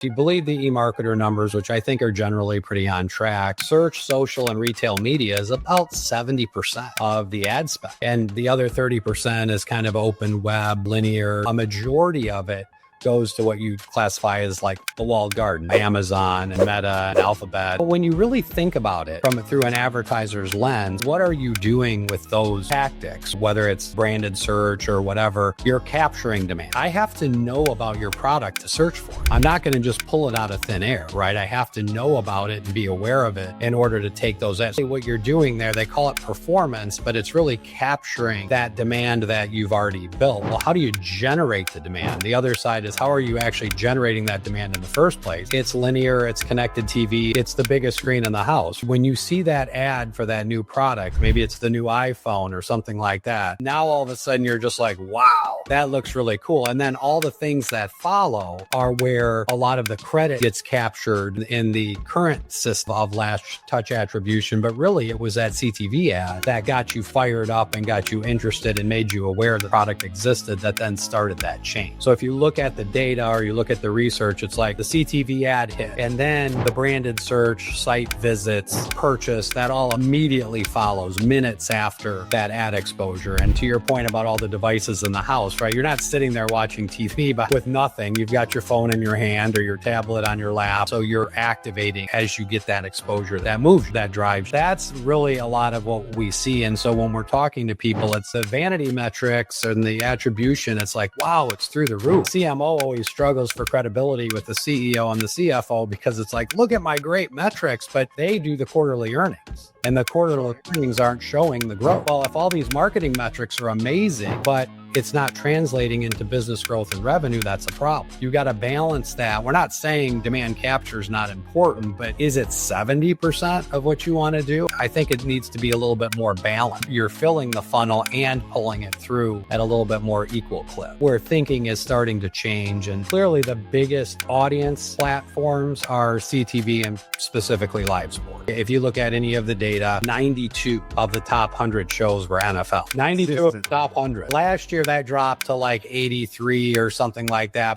If you believe the eMarketer numbers, which I think are generally pretty on track, search, social, and retail media is about 70% of the ad spend. And the other 30% is kind of open web, linear. A majority of it goes to what you classify as like the walled garden, Amazon and Meta and Alphabet. But when you really think about it through an advertiser's lens, what are you doing with those tactics? Whether it's branded search or whatever, you're capturing demand. I have to know about your product to search for it. I'm not going to just pull it out of thin air, right? I have to know about it and be aware of it in order to take those ads. What you're doing there, they call it performance, but it's really capturing that demand that you've already built. Well, how do you generate the demand? The other side is, how are you actually generating that demand in the first place? It's linear, it's connected TV, it's the biggest screen in the house. When you see that ad for that new product, maybe it's the new iPhone or something like that, now all of a sudden you're just like, wow, that looks really cool. And then all the things that follow are where a lot of the credit gets captured in the current system of last touch attribution. But really it was that CTV ad that got you fired up and got you interested and made you aware the product existed, that then started that chain. So if you look at the data or you look at the research, it's like the CTV ad hit, and then the branded search, site visits, purchase, that all immediately follows minutes after that ad exposure. And to your point about all the devices in the house, right? You're not sitting there watching TV but with nothing. You've got your phone in your hand or your tablet on your lap. So you're activating as you get that exposure, that moves, that drives. That's really a lot of what we see. And so when we're talking to people, it's the vanity metrics and the attribution. It's like, wow, it's through the roof. CMO always struggles for credibility with the CEO and the CFO because it's like, look at my great metrics, but they do the quarterly earnings and the quarterly earnings aren't showing the growth. Well, if all these marketing metrics are amazing, but it's not translating into business growth and revenue, that's a problem. You got to balance that. We're not saying demand capture is not important, but is it 70% of what you want to do? I think it needs to be a little bit more balanced. You're filling the funnel and pulling it through at a little bit more equal clip, where thinking is starting to change. And clearly the biggest audience platforms are CTV and specifically live sport. If you look at any of the data, 92 of the top 100 shows were NFL. 92 of the top 100. Last year, that dropped to like 83 or something like that.